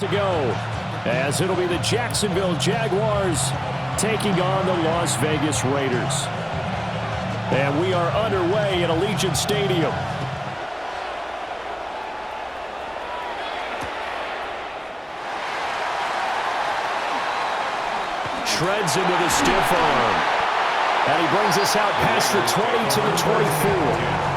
To go, as it'll be the Jacksonville Jaguars taking on the Las Vegas Raiders. And we are underway at Allegiant Stadium. Shreds into the stiff arm. And he brings us out past the 20 to the 24.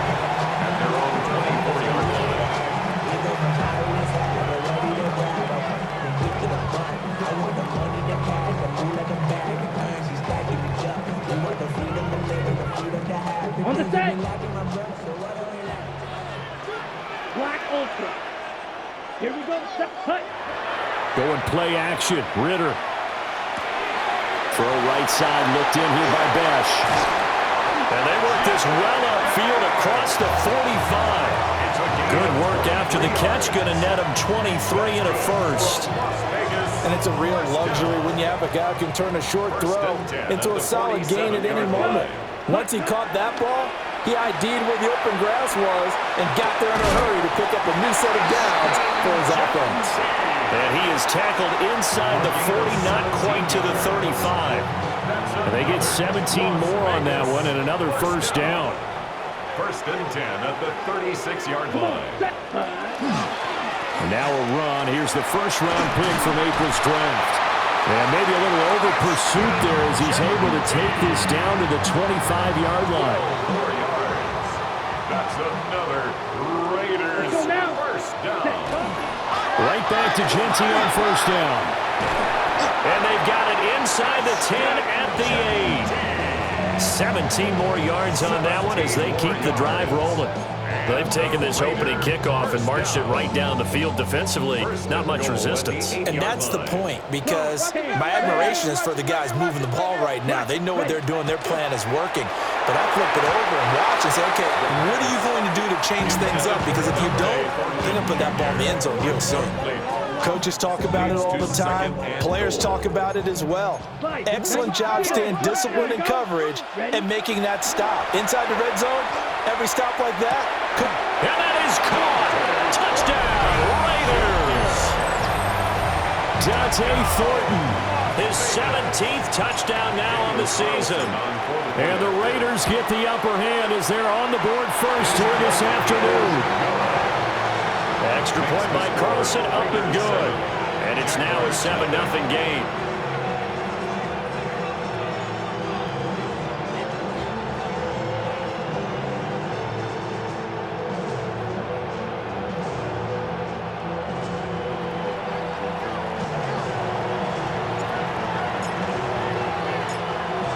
On the set. Black Ultra. Here we go. Set cut. Going play action. Ritter. Throw right side looked in here by Besh. And they work this well upfield across the 45. Good work after the catch. Going to net him 23 and a first. And it's a real luxury when you have a guy who can turn a short throw into a solid gain at any moment. Once he caught that ball, he ID'd where the open grass was and got there in a hurry to pick up a new set of downs for his offense. And he is tackled inside the 40, not quite to the 35. And they get 17 more on that one and another first down. First and 10 at the 36-yard line. And now a run. Here's the first-round pick from April's draft. And maybe a little over-pursuit there as he's able to take this down to the 25-yard line. 4 yards. That's another Raiders first down. Right back to Genty on first down. And they've got it inside the 10 at the 8. 17 more yards on that one as they keep the drive rolling. They've taken this opening kickoff and marched it right down the field defensively. Not much resistance. And that's the point, because my admiration is for the guys moving the ball right now. They know what they're doing. Their plan is working. But I flip it over and watch and say, okay, what are you going to do to change things up? Because if you don't, they're going to put that ball in the end zone real soon. Coaches talk about it all the time. Players talk about it as well. Excellent job staying disciplined in coverage and making that stop. Inside the red zone, every stop like that could... And that is caught! Touchdown, Raiders! Dante Thornton, his 17th touchdown now on the season. And the Raiders get the upper hand as they're on the board first here this afternoon. Extra point by Carlson, up and good. And it's now a 7-0 game.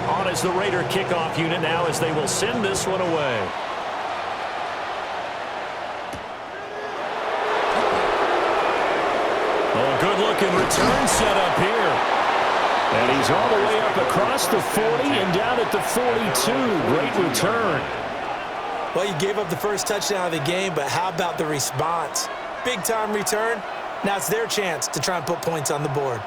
On as the Raider kickoff unit now as they will send this one away. Good-looking return set up here. And he's all the way up across the 40 and down at the 42. Great return. Well, you gave up the first touchdown of the game, but how about the response? Big-time return. Now it's their chance to try and put points on the board.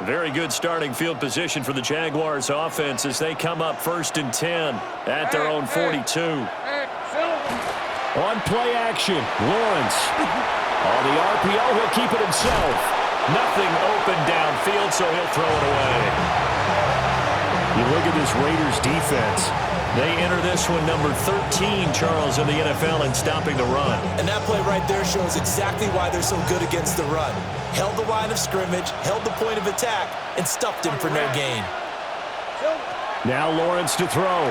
Very good starting field position for the Jaguars offense as they come up first and 10 at their own 42. On play action, Lawrence. On the RPO, he'll keep it himself. Nothing open downfield, so he'll throw it away. You look at this Raiders defense. They enter this one number 13, Charles, in the NFL in stopping the run. And that play right there shows exactly why they're so good against the run. Held the line of scrimmage, held the point of attack, and stuffed him for no gain. Now Lawrence to throw.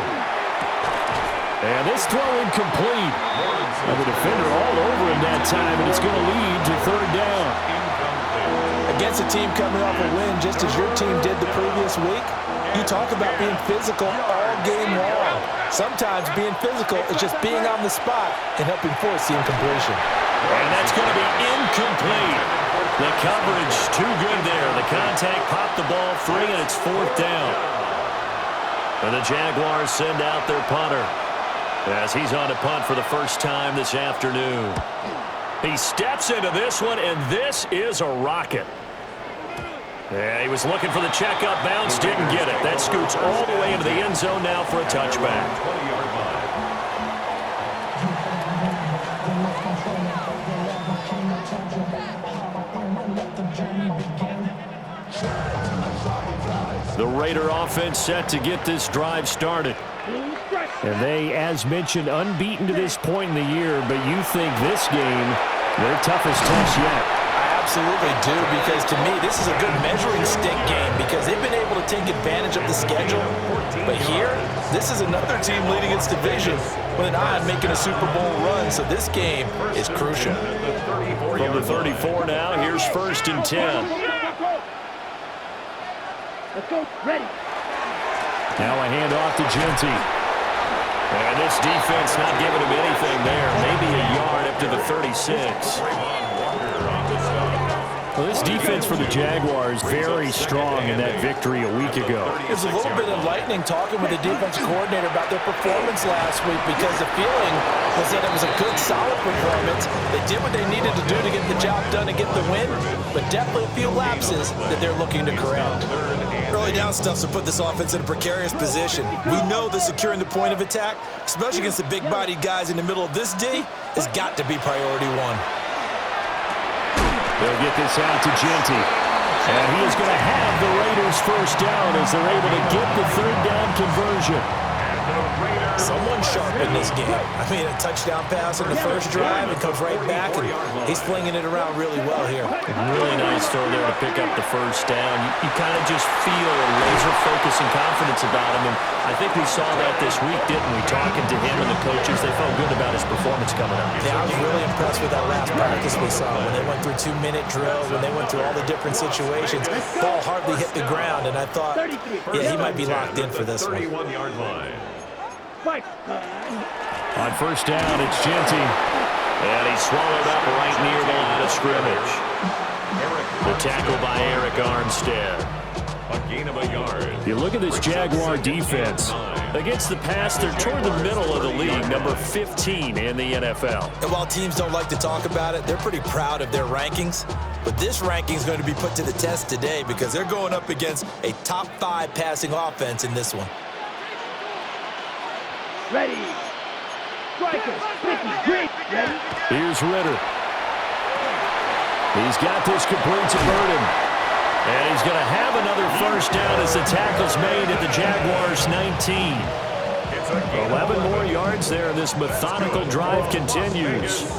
And this throw incomplete. And the defender all over him that time, and it's going to lead to third down. Against a team coming off a win just as your team did the previous week, you talk about being physical all game long. Sometimes being physical is just being on the spot and helping force the incompletion. And that's going to be incomplete. The coverage too good there. The contact popped the ball free, and it's fourth down. And the Jaguars send out their punter as he's on to punt for the first time this afternoon. He steps into this one, and this is a rocket. Yeah, he was looking for the checkup bounce, didn't get it. That scoots all the way into the end zone now for a touchback. 20-yard line. The Raider offense set to get this drive started. And they, as mentioned, unbeaten to this point in the year, but you think this game, their toughest test yet. I absolutely do, because to me, this is a good measuring stick game because they've been able to take advantage of the schedule. But here, this is another team leading its division with an eye on making a Super Bowl run, so this game is crucial. From the 34 now, here's 1st and 10. Let's go. Ready. Now a handoff to Genty. And this defense not giving him anything there. Maybe a yard up to the 36. Well, this defense for the Jaguars very strong in that victory a week ago. It's a little bit enlightening talking with the defensive coordinator about their performance last week because the feeling was that it was a good, solid performance. They did what they needed to do to get the job done and get the win, but definitely a few lapses that they're looking to correct. Early down stuffs to put this offense in a precarious position. We know that securing the point of attack, especially against the big-bodied guys in the middle of this D, has got to be priority one. They'll get this out to Genty. And he is going to have the Raiders first down as they're able to get the 3rd down conversion. Someone sharp in this game. I mean, a touchdown pass on the first drive. It comes right back, and he's flinging it around really well here. Really nice throw there to pick up the first down. You kind of just feel a laser focus and confidence about him. And I think we saw that this week, didn't we? Talking to him and the coaches, they felt good about his performance coming up. Yeah, I was really impressed with that last practice we saw when they went through 2-minute drills, when they went through all the different situations. Ball hardly hit the ground, and I thought, yeah, he might be locked in for this one. 31-yard line. On first down, it's Genty. And he's swallowed up right near the line of scrimmage. The tackle by Eric Armstead. A gain of a yard. You look at this Jaguar defense. Against the pass, they're toward the middle of the league, number 15 in the NFL. And while teams don't like to talk about it, they're pretty proud of their rankings. But this ranking is going to be put to the test today because they're going up against a top 5 passing offense in this one. Ready. Strikers. 50. Green. Ready. Here's Ritter. He's got this complete to Burden. And he's going to have another first down as the tackle's made at the Jaguars' 19. 11 more yards there. This methodical drive continues.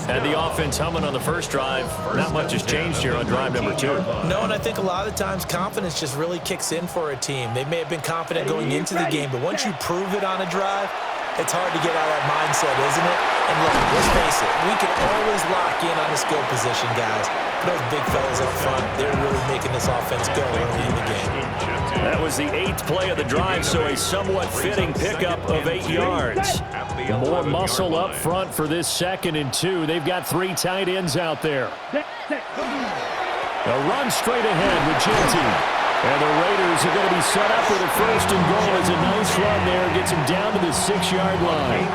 And the offense humming on the first drive. Not much has changed here on drive number 2. No, and I think a lot of times confidence just really kicks in for a team. They may have been confident going into the game, but once you prove it on a drive, it's hard to get out of that mindset, isn't it? And look, let's face it, we can always lock in on the skill position, guys. Those big fellas up front, they're really making this offense go early in the game. That was the 8th play of the drive, so a somewhat fitting pickup of 8 yards. More muscle up front for this 2nd and 2. They've got 3 tight ends out there. A run straight ahead with Genty. And the Raiders are going to be set up with a 1st and goal. It's a nice run there. Gets him down to the 6-yard line.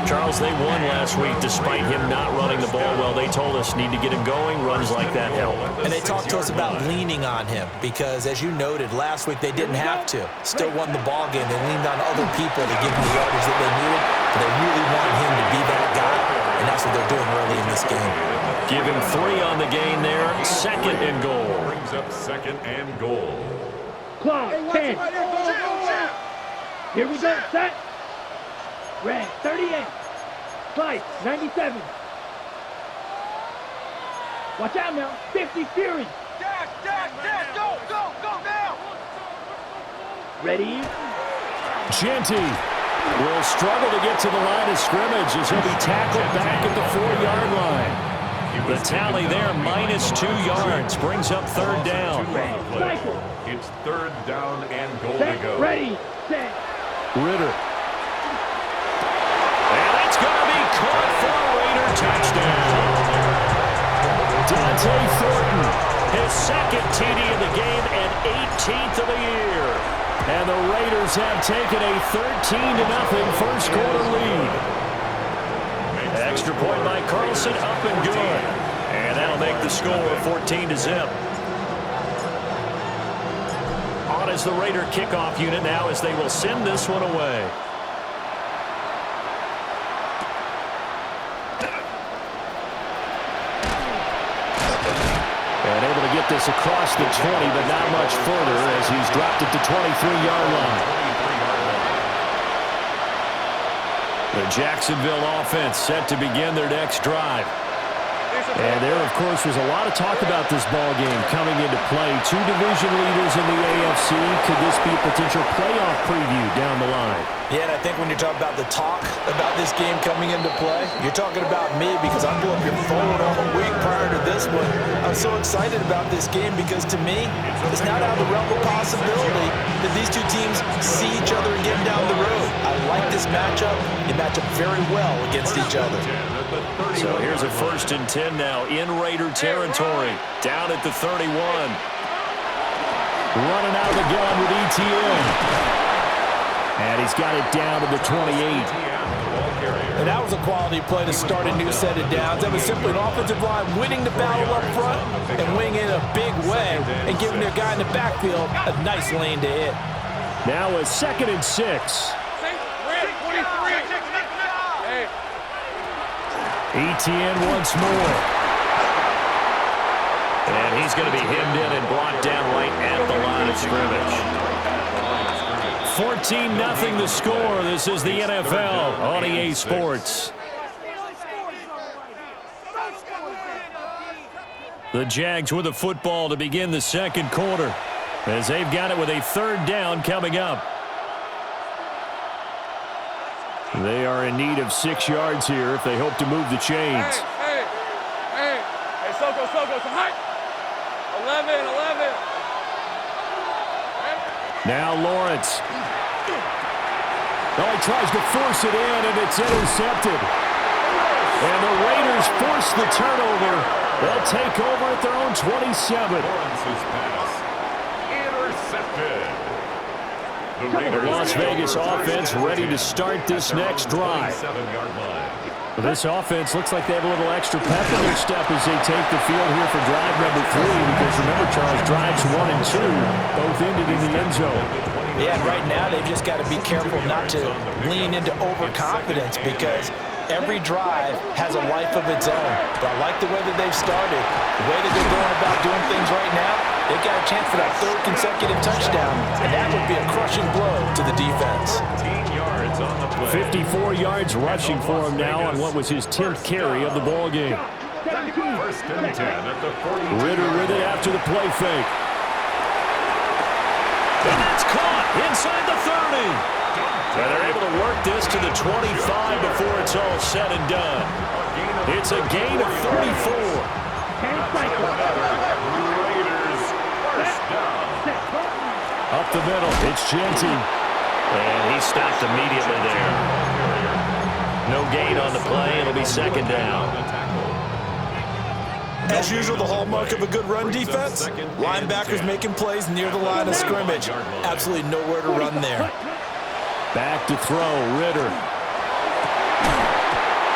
Charles, they won last week despite him not running the ball well. They told us need to get him going. Runs like that help. And they talked to us about leaning on him because, as you noted, last week they didn't have to. Still won the ball game. They leaned on other people to give them the yardage that they needed. But they really want him to be that guy, and that's what they're doing early in this game. Give him 3 on the gain there. 2nd and goal. Brings up 2nd and goal. Clock. 10. Here we go. Set. Red. 38. Slice. 97. Watch out now. 50 Fury. Dash, go now. Ready. Genty will struggle to get to the line of scrimmage as he'll be tackled back at the 4-yard line. The tally there, -2 yards, brings up 3rd down. It's 3rd down and goal to go. Ready, set. Ritter. And that's going to be caught for a Raider touchdown. Dante Thornton, his 2nd TD of the game and 18th of the year. And the Raiders have taken a 13-0 first quarter lead. Extra point by Carlson, up and good. And that'll make the score 14-0. On is the Raider kickoff unit now as they will send this one away. And able to get this across the 20, but not much further as he's dropped it to 23-yard line. The Jacksonville offense set to begin their next drive. And there, of course, was a lot of talk about this ball game coming into play. Two division leaders in the AFC. Could this be a potential playoff preview down the line? Yeah, and I think when you're talking about the talk about this game coming into play, you're talking about me because I'm looking forward all the week prior to this one. I'm so excited about this game because to me, it's not out of the realm of possibility that these two teams see each other again down the road. I like this matchup. They match up very well against each other. So here's a 1st and 10 now in Raider territory. Down at the 31. Running out of the gun with ETN. And he's got it down to the 28. And that was a quality play to start a new set of downs. That was simply an offensive line winning the battle up front and winning in a big way and giving their guy in the backfield a nice lane to hit. Now a 2nd and 6. ETN once more. And he's going to be hemmed in and blocked down right at the line of scrimmage. 14-0 the score. This is the NFL on EA Sports. The Jags with the football to begin the second quarter as they've got it with a 3rd down coming up. They are in need of 6 yards here if they hope to move the chains. Hey, Soko, so high. 11. Now Lawrence. Oh, he tries to force it in, and it's intercepted. And the Raiders force the turnover. They'll take over at their own 27. Lawrence's pass intercepted. The Las Vegas offense ready to start this next drive. This offense looks like they have a little extra pep in their step as they take the field here for drive number 3. Because remember, Charles, drives 1 and 2 both ended in the end zone. Yeah, and right now they've just got to be careful not to lean into overconfidence because every drive has a life of its own. But I like the way that they've started. The way that they're going about doing things right now, they've got a chance for that 3rd consecutive touchdown, and that would be a crushing blow to the defense. 54 yards rushing for him now on what was his 10th carry of the ball game. 1st and 10 at the 40. Ritter with it after the play fake. And that's caught inside the 30. And they're able to work this to the 25 before it's all said and done. It's a gain of 34. Raiders 1st down. Up the middle, it's Genty. And he stopped immediately there. No gain on the play. It'll be 2nd down. As usual, the hallmark of a good run defense, linebackers making plays near the line of scrimmage. Absolutely nowhere to run there. Back to throw, Ritter.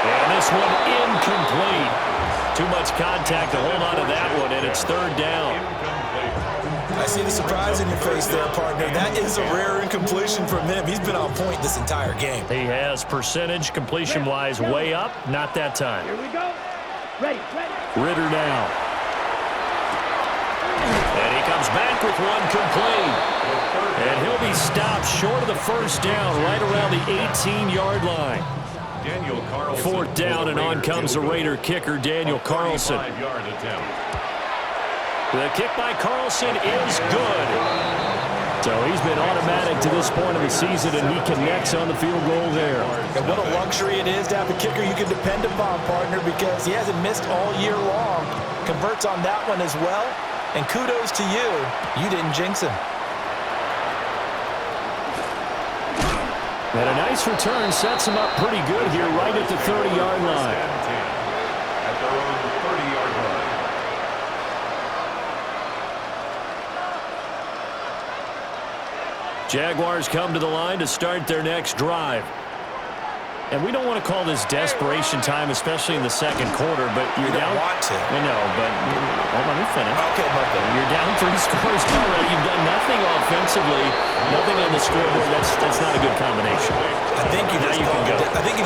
And this one incomplete. Too much contact to hold on to that one, and it's 3rd down. I see the surprise in your face there, partner. That is a rare incompletion from him. He's been on point this entire game. He has percentage completion-wise way up. Not that time. Here we go. Ready. Ritter now. And he comes back with one complete. And he'll be stopped short of the 1st down right around the 18-yard line. 4th down, and on comes the Raider kicker, Daniel Carlson. The kick by Carlson is good. So he's been automatic to this point of the season, and he connects on the field goal there. And what a luxury it is to have a kicker you can depend upon, partner, because he hasn't missed all year long. Converts on that one as well. And kudos to you. You didn't jinx him. And a nice return sets him up pretty good here right at the 30-yard line. At their own 30-yard line. Jaguars come to the line to start their next drive. And we don't want to call this desperation time, especially in the second quarter, but you're down. You don't want to. I know, but hold on, let me finish. Okay, Marco. You're down 3 scores already. You've done nothing offensively, nothing on the scoreboard. That's not a good combination. I think you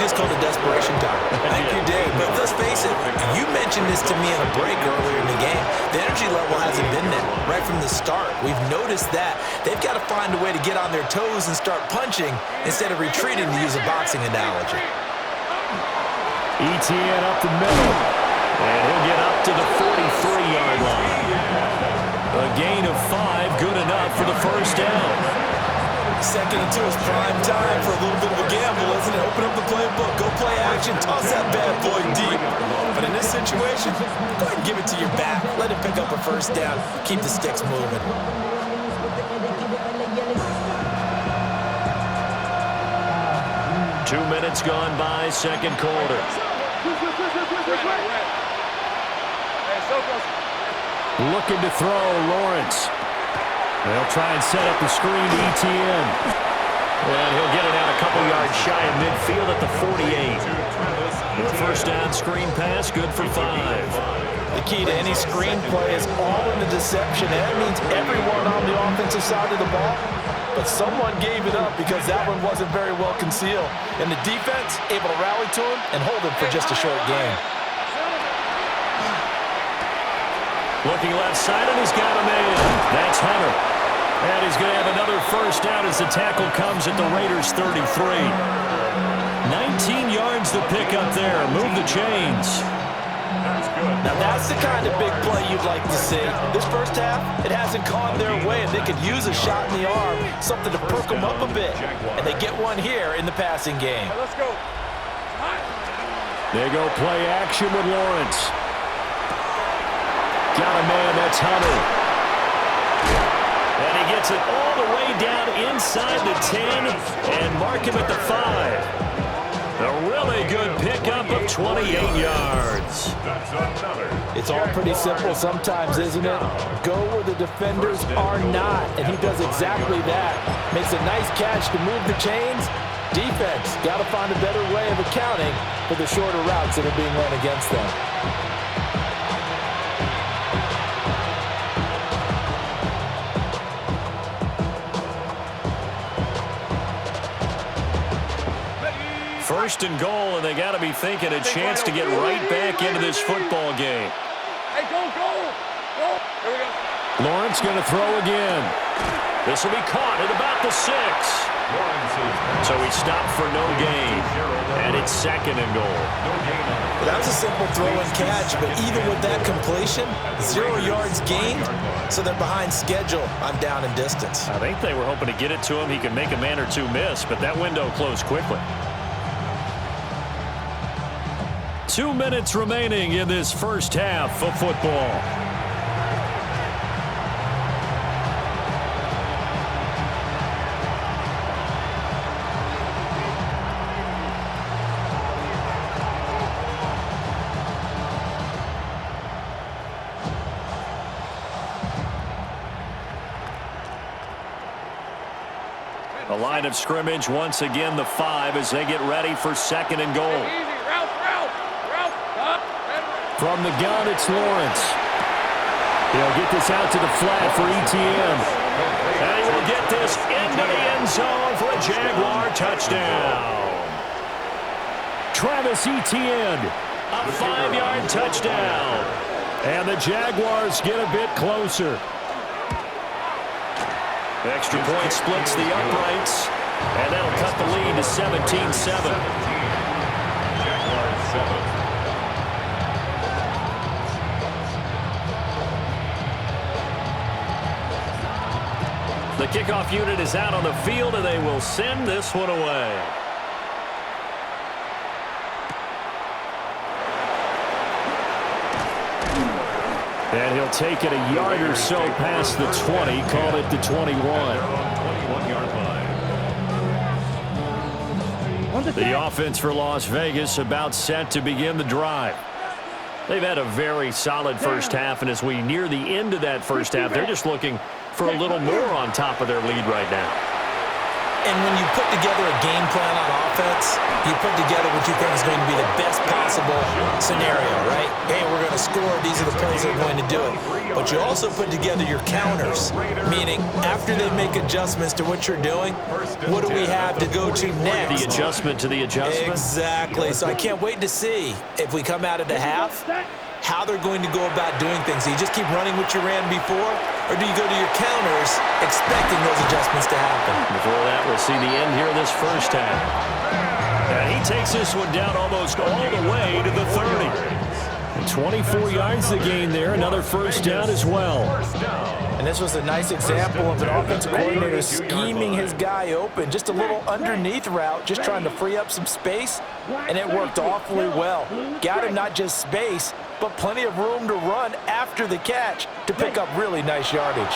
just called it desperation time. I think you did. But let's face it, you mentioned this to me in a break earlier in the game. The energy level hasn't been there right from the start. We've noticed that. They've got to find a way to get on their toes and start punching instead of retreating, to use a boxing analogy. Etienne up the middle. And he'll get up to the 43-yard line. A gain of 5, good enough for the first down. Second and 2 is prime time for a little bit of a gamble, isn't it? Open up the playbook, go play action, toss that bad boy deep. But in this situation, go ahead and give it to your back. Let it pick up a first down. Keep the sticks moving. Two minutes gone by, second quarter. Looking to throw, Lawrence. They'll try and set up the screen to Etienne. And he'll get it out a couple yards shy of midfield at the 48. The first down screen pass, good for 5. The key to any screen play is all in the deception. That means everyone on the offensive side of the ball. But someone gave it up because that one wasn't very well concealed. And the defense able to rally to him and hold him for just a short game. Looking left side, and he's got a man. That's Hunter. And he's going to have another first down as the tackle comes at the Raiders' 33. 19 yards to pick up there. Move the chains. Now that's the kind of big play you'd like to see. This first half, it hasn't gone their way, and they could use a shot in the arm, something to perk them up a bit. And they get one here in the passing game. Let's go. They go play action with Lawrence. Got a man, that's Hunter. And he gets it all the way down inside the 10 and mark him at the 5. A really good pickup of 28 yards. It's all pretty simple sometimes, isn't it? Go where the defenders are not, and he does exactly that. Makes a nice catch to move the chains. Defense got to find a better way of accounting for the shorter routes that are being run against them. First and goal, and they got to be thinking a chance to get right back into this football game. Hey, go. Here we go. Lawrence going to throw again. This will be caught at about the 6. So he stopped for no gain. And it's second and goal. Well, that was a simple throw and catch, but even with that completion, 0 yards gained, so they're behind schedule on down and distance. I think they were hoping to get it to him. He could make a man or two miss, but that window closed quickly. 2 minutes remaining in this first half of football. The line of scrimmage once again the 5 as they get ready for second and goal. Easy. Route. From the gun, it's Lawrence. He'll get this out to the flat for Etienne. And he will get this into the end zone for a Jaguar touchdown. Travis Etienne, a 5-yard touchdown. And the Jaguars get a bit closer. Extra point splits the uprights. And that'll cut the lead to 17-7. Jaguars 7. The kickoff unit is out on the field, and they will send this one away. And he'll take it a yard or so past the 20, call it the 21. 21-yard line. The offense for Las Vegas about set to begin the drive. They've had a very solid first half, and as we near the end of that first half, they're just looking for a little more on top of their lead right now. And when you put together a game plan on offense, you put together what you think is going to be the best possible scenario, right? Hey, we're going to score. These are the plays that are going to do it. But you also put together your counters, meaning after they make adjustments to what you're doing, what do we have to go to next? The adjustment to the adjustment. Exactly. So I can't wait to see if we come out of the half, how they're going to go about doing things. Do you just keep running what you ran before, or do you go to your counters expecting those adjustments to happen? Before that, we'll see the end here of this first half. And he takes this one down almost all the way to the 30. And 24 yards to gain there. Another first down as well. And this was a nice example of an offensive coordinator scheming his guy open. Just a little underneath route, just trying to free up some space, and it worked awfully well. Got him not just space, but plenty of room to run after the catch to pick up really nice yardage.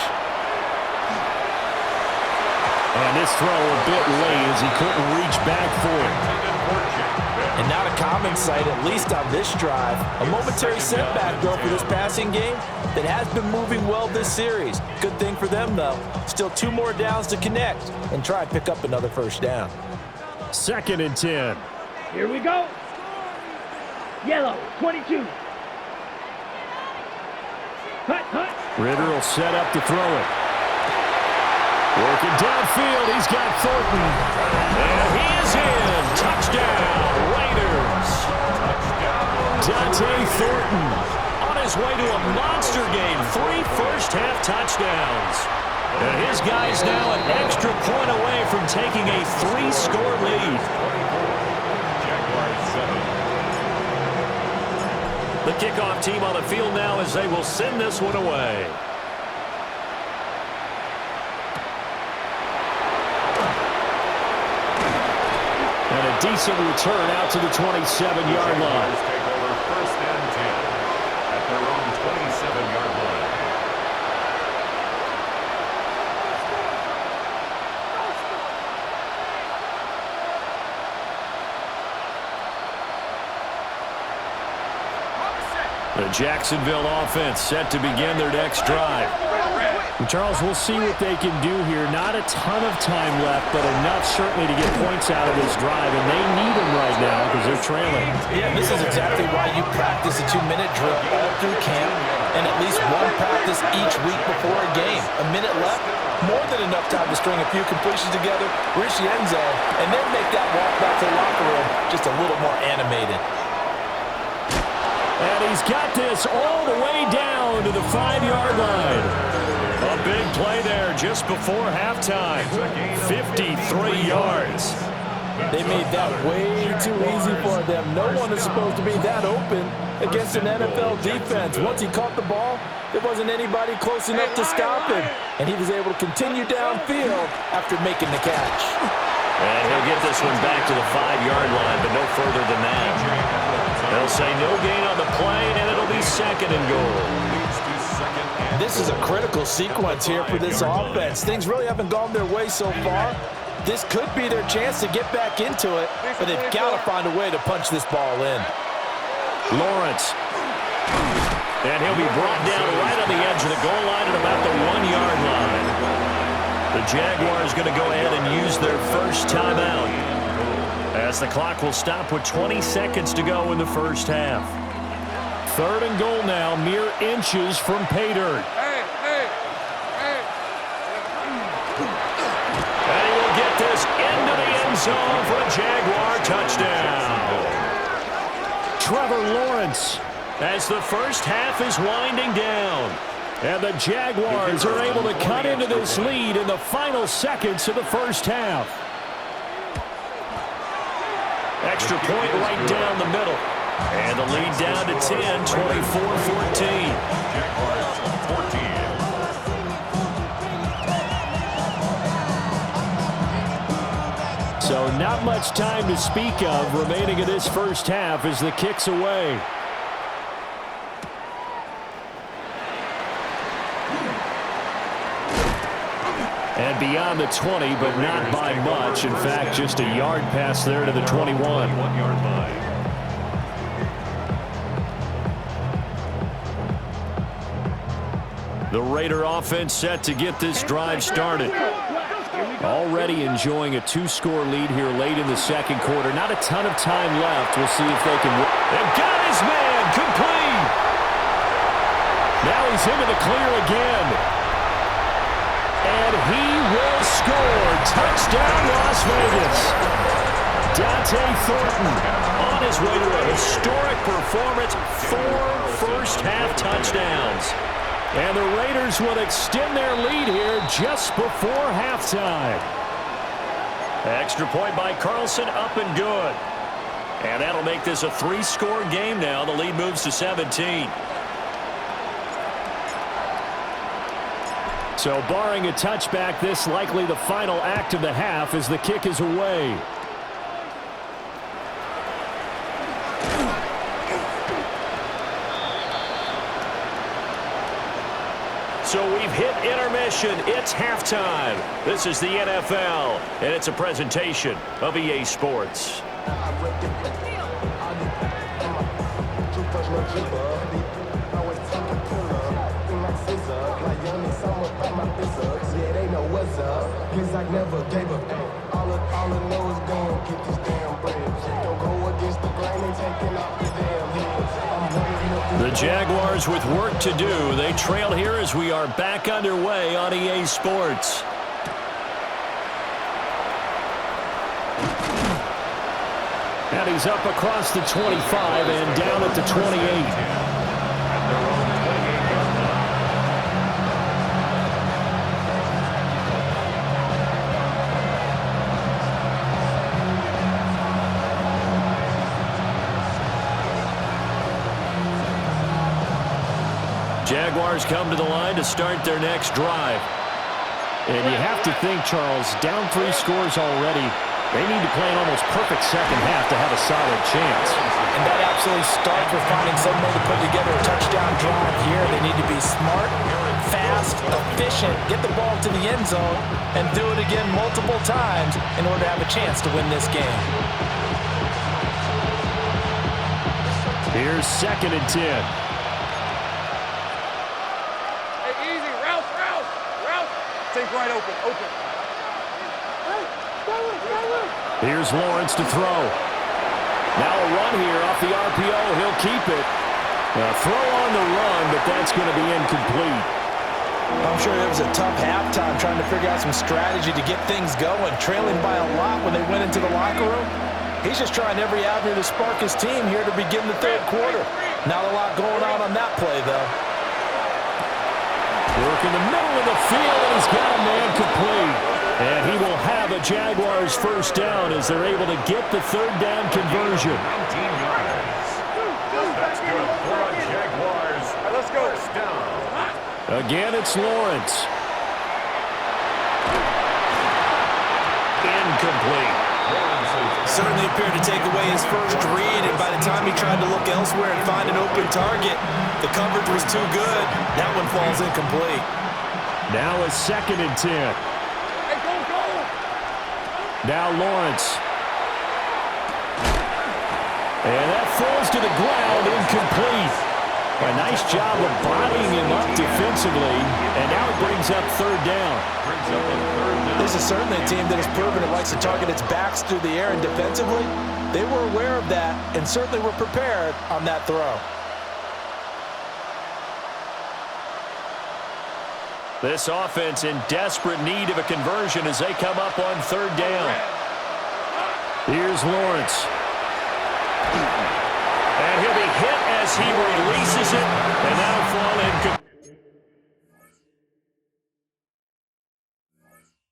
And this throw a bit late as he couldn't reach back for it. And not a common sight, at least on this drive. A momentary setback, though, for this passing game that has been moving well this series. Good thing for them, though. Still 2 more downs to connect and try and pick up another first down. 2nd and 10. Here we go. Yellow, 22. Hut. Ritter will set up to throw it. Working downfield, he's got Thornton. And he is in. Touchdown, Raiders. Dante Thornton on his way to a monster game. 3 first-half touchdowns. And his guy's now an extra point away from taking a 3-score lead. The kickoff team on the field now as they will send this one away. And a decent return out to the 27-yard line. Take over 1st and 10 at their own 27-yard line. The Jacksonville offense set to begin their next drive. And Charles, we'll see what they can do here. Not a ton of time left, but enough certainly to get points out of this drive, and they need them right now because they're trailing. Yeah, this is exactly why you practice a 2-minute drill all through camp and at least one practice each week before a game. A minute left, more than enough time to string a few completions together, reach the end zone, and then make that walk back to the locker room just a little more animated. And he's got this all the way down to the 5-yard line. A big play there just before halftime. 53 yards. They made that way too easy for them. No one is supposed to be that open against an NFL defense. Once he caught the ball, there wasn't anybody close enough to stop him. And he was able to continue downfield after making the catch. And he'll get this one back to the 5-yard line, but no further than that. They'll say no gain on the play, and it'll be 2nd and goal. This is a critical sequence here for this offense. Things really haven't gone their way so far. This could be their chance to get back into it, but they've got to find a way to punch this ball in. Lawrence. And he'll be brought down right on the edge of the goal line at about the 1-yard line. The Jaguars going to go ahead and use their first timeout, as the clock will stop with 20 seconds to go in the first half. 3rd and goal now, mere inches from pay dirt. And he will get this into the end zone for a Jaguar touchdown. Trevor Lawrence, as the first half is winding down. And the Jaguars are able to cut into this lead in the final seconds of the first half. Extra point right down the middle. And the lead down to 10, 24-14. So not much time to speak of remaining in this first half as the kick's away. And beyond the 20, but not by much. In fact, just a yard pass there to the 21. 1-yard line. The Raider offense set to get this drive started. Here we Already enjoying a 2-score lead here late in the second quarter. Not a ton of time left. We'll see if they can win. They've got his man complete. Now he's into the clear again. And he will score. Touchdown, Las Vegas. Dante Thornton on his way to a historic performance. 4 first-half touchdowns. And the Raiders will extend their lead here just before halftime. Extra point by Carlson, up and good. And that'll make this a 3-score game now. The lead moves to 17. So barring a touchback, this likely the final act of the half as the kick is away. So we've hit intermission. It's halftime. This is the NFL, and it's a presentation of EA Sports. The Jaguars with work to do. They trail here as we are back underway on EA Sports. And he's up across the 25 and down at the 28. Jaguars come to the line to start their next drive. And you have to think, Charles, down 3 scores already. They need to play an almost perfect second half to have a solid chance. And that absolutely starts with finding some way to put together a touchdown drive here. They need to be smart, fast, efficient, get the ball to the end zone, and do it again multiple times in order to have a chance to win this game. Here's 2nd and 10. Think right open. Here's Lawrence to throw. Now a run here off the RPO. He'll keep it. A throw on the run, but that's going to be incomplete. I'm sure it was a tough halftime trying to figure out some strategy to get things going. Trailing by a lot when they went into the locker room. He's just trying every avenue to spark his team here to begin the 3rd quarter. Not a lot going on that play, though. Work in the middle of the field, and he's got a man complete. And he will have a Jaguars first down as they're able to get the 3rd down conversion. 19 yards. That's good for a Jaguars. Let's go. First down. Again, it's Lawrence. Incomplete. Certainly appeared to take away his first read, and by the time he tried to look elsewhere and find an open target, the coverage was too good. That one falls incomplete. Now a 2nd and 10. Hey, go! Now Lawrence. And that falls to the ground, incomplete. A nice job of bodying him up defensively, and now it brings up 3rd down. This is certainly a team that has proven it likes to target its backs through the air, and defensively, they were aware of that and certainly were prepared on that throw. This offense in desperate need of a conversion as they come up on 3rd down. Here's Lawrence. And he'll be hit as he releases it, and that'll fall in.